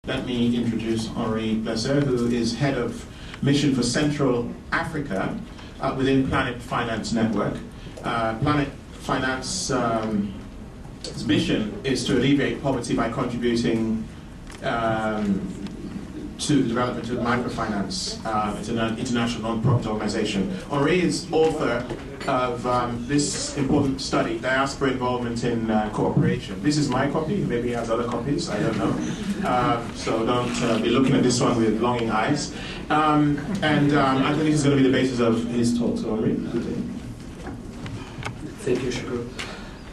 let me introduce Henri Plessers, who is head of mission for Central Africa within Planet Finance Network. Planet Finance mission is to alleviate poverty by contributing to the development of microfinance. It's an international non-profit organization. Henri is author of this important study, Diaspora Involvement in Cooperation. This is my copy, maybe he has other copies, I don't know. So don't be looking at this one with longing eyes. I think this is going to be the basis of his talk. So Henri, good day. Thank you, Shukur.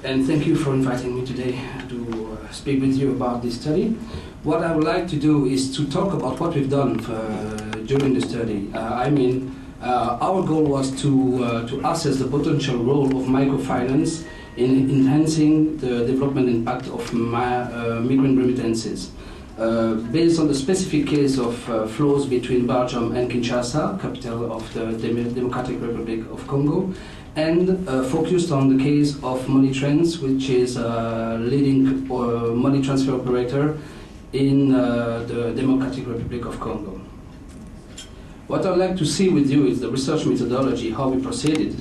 And thank you for inviting me today to speak with you about this study. What I would like to do is to talk about what we've done during the study. Our goal was to assess the potential role of microfinance in enhancing the development impact of migrant remittances. Based on the specific case of flows between Belgium and Kinshasa, capital of the Democratic Republic of Congo, and focused on the case of Money Trends, which is a leading money transfer operator in the Democratic Republic of Congo. What I'd like to see with you is the research methodology, how we proceeded,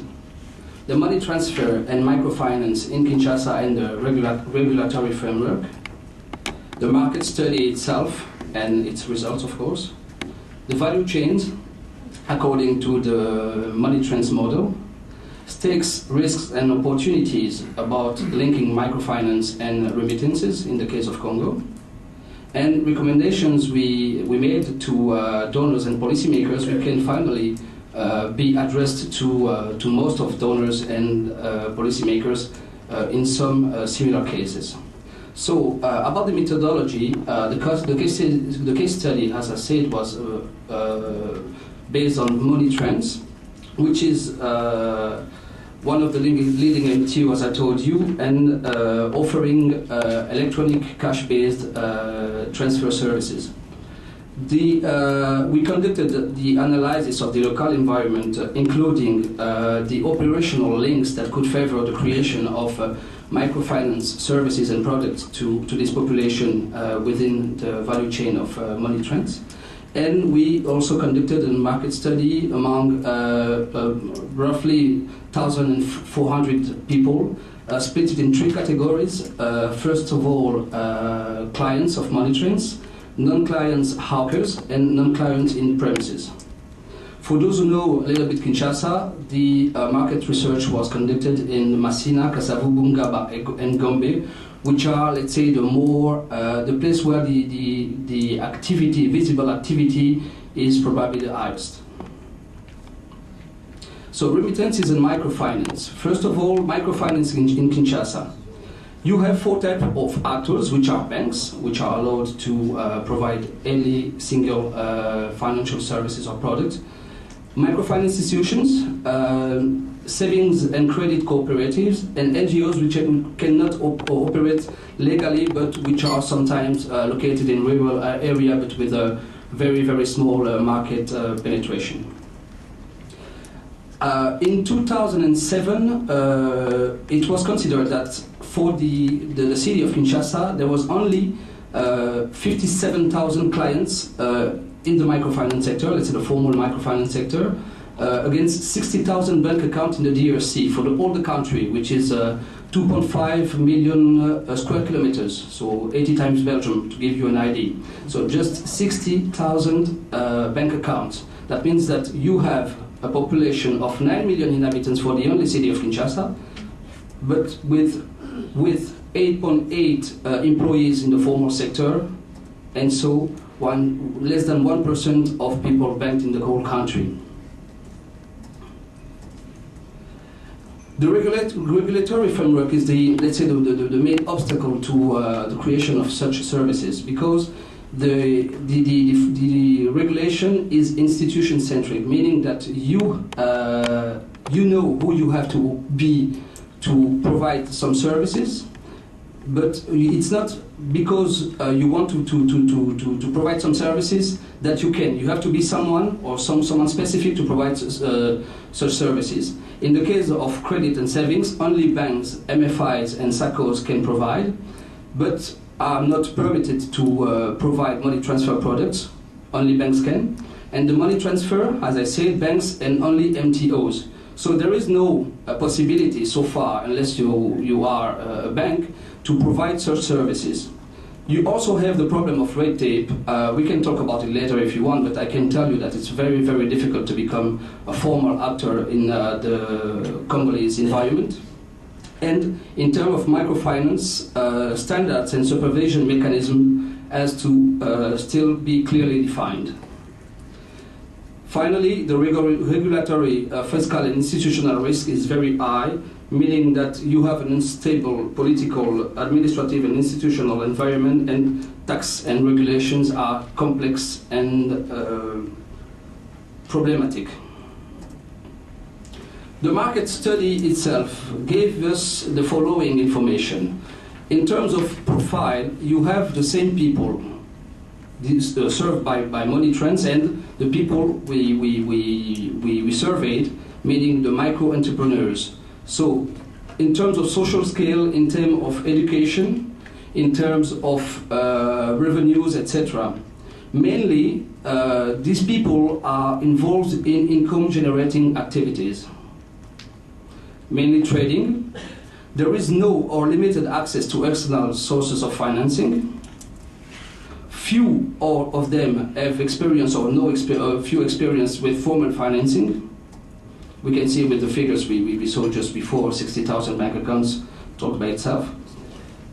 the money transfer and microfinance in Kinshasa and the regulatory framework, the market study itself and its results, of course, the value chains according to the money trends model, stakes, risks and opportunities about linking microfinance and remittances in the case of Congo, and recommendations we made to donors and policymakers which can finally be addressed to most of donors and policymakers in some similar cases. So about the methodology, the case study, as I said, was based on Money Trends, which is one of the leading MTU, as I told you, and offering electronic cash-based transfer services. We conducted the analysis of the local environment, including the operational links that could favor the creation of microfinance services and products to this population within the value chain of Money Trends. And we also conducted a market study among roughly 1,400 people, split it in three categories. First of all, clients of Money Trends, non-clients hawkers, and non-clients in premises. For those who know a little bit Kinshasa, the market research was conducted in Masina, Kasavu, Bungaba, and Gombe, which are, let's say, the place where the activity, visible activity, is probably the highest. So remittances and microfinance. First of all, microfinance in Kinshasa. You have four types of actors, which are banks, which are allowed to provide any single financial services or product. Microfinance institutions, savings and credit cooperatives, and NGOs which cannot operate legally, but which are sometimes located in rural area, but with a very, very small market penetration. In 2007, it was considered that for the city of Kinshasa, there was only 57,000 clients in the microfinance sector, let's say the formal microfinance sector, against 60,000 bank accounts in the DRC for the whole country, which is 2.5 million square kilometers, so 80 times Belgium, to give you an idea. So just 60,000 bank accounts. That means that you have a population of 9 million inhabitants for the only city of Kinshasa, but with 8.8 employees in the formal sector, and so less than 1% of people banked in the whole country. The regulatory framework is let's say, the main obstacle to the creation of such services, because the regulation is institution-centric, meaning that you know who you have to be to provide some services, but it's not because you want to provide some services that you can. You have to be someone or someone specific to provide such services. In the case of credit and savings, only banks, MFIs and SACCOs can provide, but are not permitted to provide money transfer products. Only banks can. And the money transfer, as I said, banks and only MTOs. So there is no possibility so far, unless you are a bank, to provide such services. You also have the problem of red tape. We can talk about it later if you want, but I can tell you that it's very, very difficult to become a formal actor in the Congolese environment. And in terms of microfinance, standards and supervision mechanism has to still be clearly defined. Finally, the regulatory, fiscal and institutional risk is very high, meaning that you have an unstable political, administrative and institutional environment, and tax and regulations are complex and problematic. The market study itself gave us the following information. In terms of profile, you have the same people served by money trends and the people we surveyed, meaning the micro-entrepreneurs. So in terms of social scale, in terms of education, in terms of revenues, etc. Mainly, these people are involved in income-generating activities, mainly trading. There is no or limited access to external sources of financing. Few of them have experience or few experience with formal financing. We can see with the figures we saw just before, 60,000 bank accounts, talked by itself.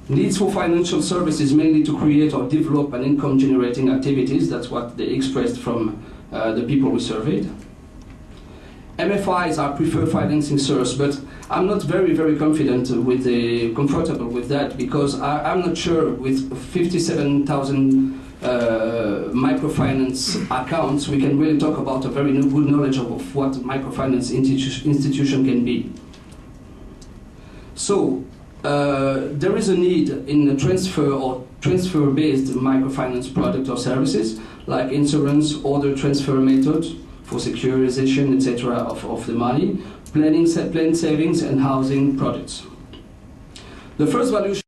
Needs for financial services mainly to create or develop an income-generating activities. That's what they expressed from the people we surveyed. MFIs are preferred financing source, but I'm not very, very comfortable with that, because I'm not sure with 57,000 microfinance accounts we can really talk about a very good knowledge of what microfinance institution can be. So there is a need in the transfer or transfer-based microfinance product or services like insurance, order transfer methods for securitization, etc. of the money, planned savings and housing products. The first valuation